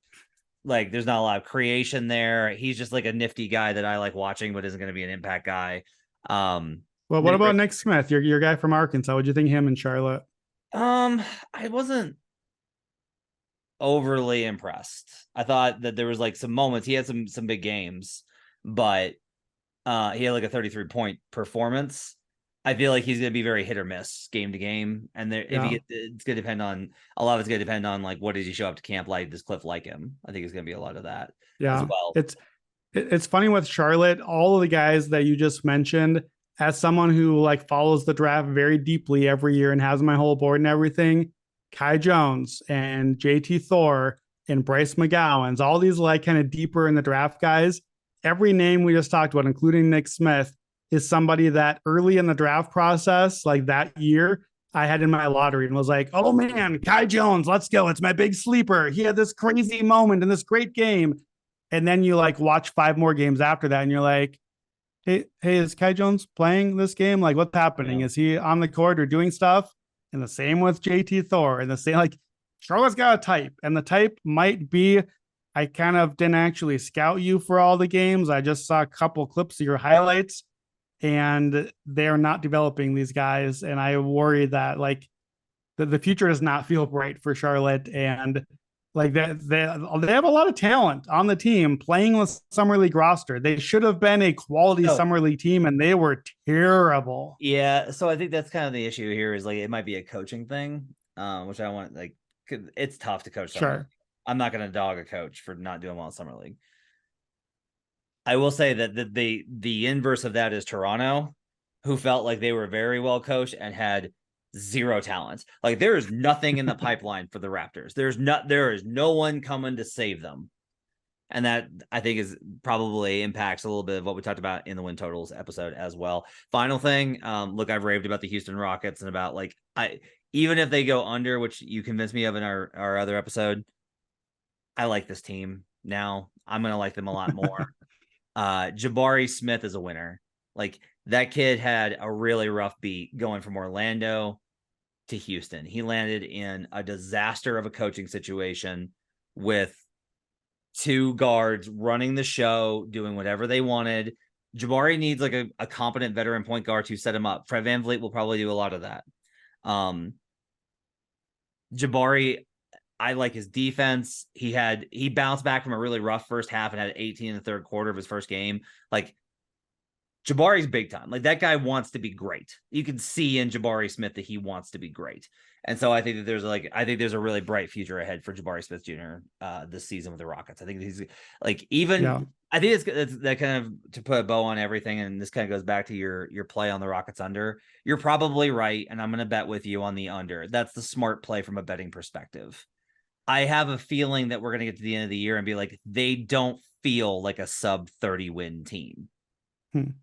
a lot of creation there. He's just like a nifty guy that I like watching, but isn't going to be an impact guy. Well, what about Nick Smith, your guy from Arkansas? What'd you think of him in Charlotte? I wasn't overly impressed. I thought that there was like some moments. He had some big games, but he had like a 33-point performance. I feel like he's going to be very hit or miss game to game. And it's going to depend on a lot of it's going to depend on like, what does he show up to camp like? Does Cliff like him? I think it's going to be a lot of that as well. It's funny with Charlotte, all of the guys that you just mentioned, as someone who like follows the draft very deeply every year and has my whole board and everything, Kai Jones and JT Thor and Bryce McGowan's, all these like kind of deeper in the draft guys, every name we just talked about, including Nick Smith, is somebody that early in the draft process, like that year, I had in my lottery and was like, oh man, Kai Jones, let's go. It's my big sleeper. He had this crazy moment in this great game. And then you like watch 5 more games after that and you're like, hey, is Kai Jones playing this game? Like what's happening? Is he on the court or doing stuff? And the same with JT Thor, and the same, like Charlotte's got a type, and the type might be, I kind of didn't actually scout you for all the games. I just saw a couple clips of your highlights, and they're not developing these guys. And I worry that like the future does not feel bright for Charlotte. And like they have a lot of talent on the team playing with summer league roster. They should have been a quality summer league team, and they were terrible. Yeah. So I think that's kind of the issue here is like, it might be a coaching thing, which I want, like, it's tough to coach. Sure. I'm not going to dog a coach for not doing well in summer league. I will say that the inverse of that is Toronto, who felt like they were very well coached and had zero talent. Like there is nothing in the pipeline for the Raptors. There is no one coming to save them. And that I think is probably impacts a little bit of what we talked about in the win totals episode as well. Final thing, look, I've raved about the Houston Rockets and about like even if they go under, which you convinced me of in our other episode, I like this team now. I'm gonna like them a lot more. Jabari Smith is a winner. Like that kid had a really rough beat going from Orlando to Houston. He landed in a disaster of a coaching situation with 2 guards running the show, doing whatever they wanted. Jabari needs like a competent veteran point guard to set him up. Fred VanVleet will probably do a lot of that. Jabari, I like his defense. He bounced back from a really rough first half and had 18 in the third quarter of his first game. Like Jabari's big time. Like that guy wants to be great. You can see in Jabari Smith that he wants to be great. And so I think that there's a really bright future ahead for Jabari Smith Jr. This season with the Rockets. I think he's like I think it's that kind of to put a bow on everything. And this kind of goes back to your play on the Rockets under. You're probably right. And I'm going to bet with you on the under. That's the smart play from a betting perspective. I have a feeling that we're going to get to the end of the year and be like, they don't feel like a sub 30 win team.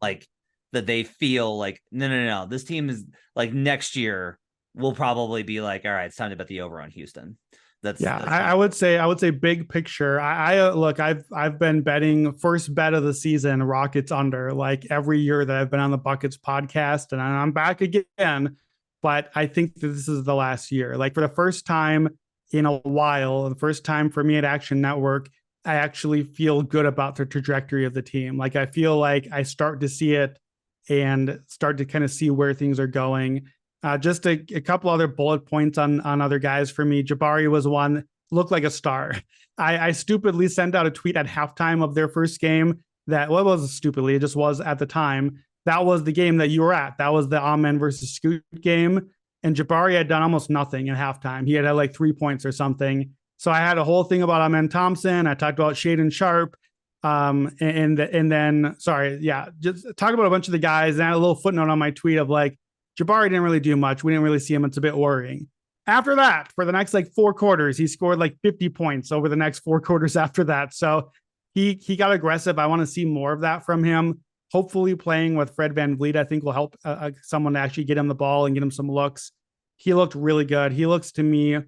Like that they feel like, no. This team is like next year we'll probably be like, all right, it's time to bet the over on Houston. I would say big picture. I've been betting first bet of the season, Rockets under, like every year that I've been on the Buckets podcast, and I'm back again. But I think that this is the last year. Like for the first time in a while, the first time for me at Action Network, I actually feel good about the trajectory of the team. Like I feel like I start to see it and start to kind of see where things are going. Just a couple other bullet points on other guys for me. Jabari was one looked like a star. I stupidly sent out a tweet at halftime of their first game that, well, it wasn't stupidly, it just was at the time. That was the game that you were at. That was the Amen versus Scoot game. And Jabari had done almost nothing at halftime. He had like 3 points or something. So I had a whole thing about Amen Thompson. I talked about Shaden Sharp. And then, sorry, yeah, just talk about a bunch of the guys. And I had a little footnote on my tweet of like, Jabari didn't really do much. We didn't really see him. It's a bit worrying. After that, for the next like 4 quarters, he scored like 50 points over the next 4 quarters after that. So he got aggressive. I want to see more of that from him. Hopefully playing with Fred VanVleet, I think will help someone to actually get him the ball and get him some looks. He looked really good. He looks to me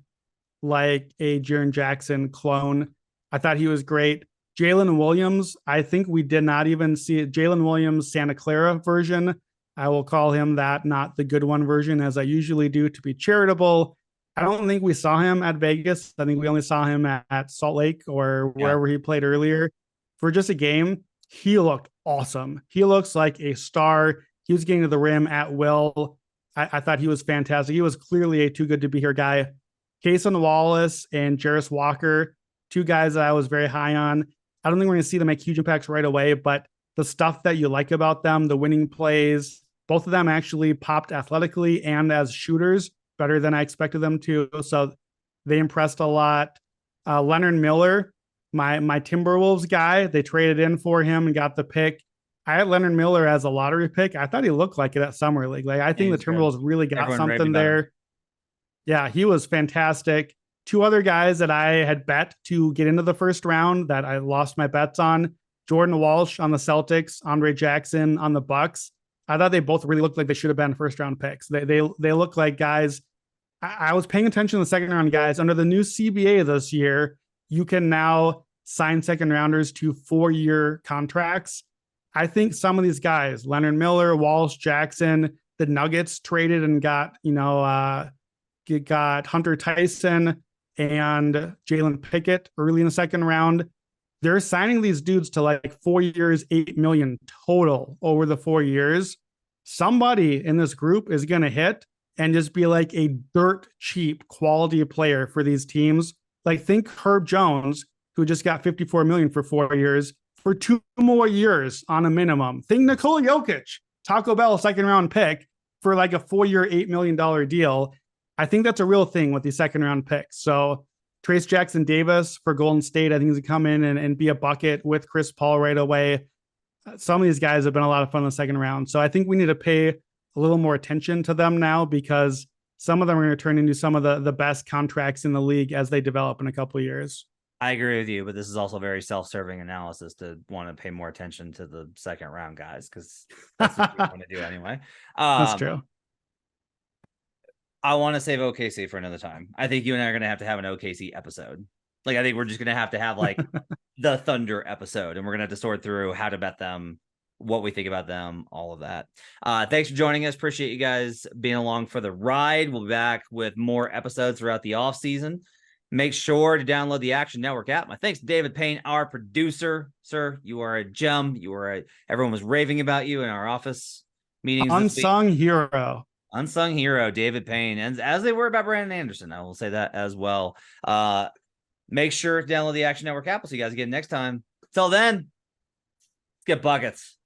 like a Jaren Jackson clone. I thought he was great. Jalen Williams, I think we did not even see it. Jalen Williams Santa Clara version. I will call him that, not the good one version, as I usually do to be charitable. I don't think we saw him at Vegas. I think we only saw him at Salt Lake or wherever he played earlier for just a game. He looked awesome. He looks like a star. He was getting to the rim at will. I thought he was fantastic. He was clearly a too good to be here guy. Cason Wallace and Jarris Walker, 2 guys that I was very high on. I don't think we're going to see them make huge impacts right away, but the stuff that you like about them, the winning plays, both of them actually popped athletically and as shooters better than I expected them to. So they impressed a lot. Leonard Miller, my Timberwolves guy, they traded in for him and got the pick. I had Leonard Miller as a lottery pick. I thought he looked like it at Summer League. Like I think the Timberwolves really got something there. Yeah, he was fantastic. 2 other guys that I had bet to get into the first round that I lost my bets on: Jordan Walsh on the Celtics, Andre Jackson on the Bucks. I thought they both really looked like they should have been first round picks. They look like guys. I was paying attention to the second round guys. Under the new CBA this year, you can now sign second rounders to 4-year contracts. I think some of these guys, Leonard Miller, Walsh, Jackson, the Nuggets traded and got, got Hunter Tyson and Jalen Pickett early in the second round. They're signing these dudes to like 4 years, $8 million total over the 4 years. Somebody in this group is going to hit and just be like a dirt cheap quality player for these teams. Like think Herb Jones, who just got $54 million for 4 years, for 2 more years on a minimum. Think Nikola Jokic, Taco Bell second round pick for like a 4-year, $8 million deal. I think that's a real thing with these second round picks. So Trace Jackson Davis for Golden State, I think he's going to come in and be a bucket with Chris Paul right away. Some of these guys have been a lot of fun in the second round. So I think we need to pay a little more attention to them now, because some of them are going to turn into some of the best contracts in the league as they develop in a couple of years. I agree with you, but this is also very self-serving analysis to want to pay more attention to the second round guys, because that's what you want to do anyway. That's true. I want to save OKC for another time. I think you and I are going to have an OKC episode. Like, I think we're just going to have like the Thunder episode, and we're going to have to sort through how to bet them, what we think about them, all of that. Thanks for joining us. Appreciate you guys being along for the ride. We'll be back with more episodes throughout the off season. Make sure to download the Action Network app. My thanks to David Payne, our producer. Sir, you are a gem. Everyone was raving about you in our office meetings. Unsung hero. Unsung hero, David Payne. And as they were about Brandon Anderson, I will say that as well. Make sure to download the Action Network app. We'll see you guys again next time. Till then, let's get buckets.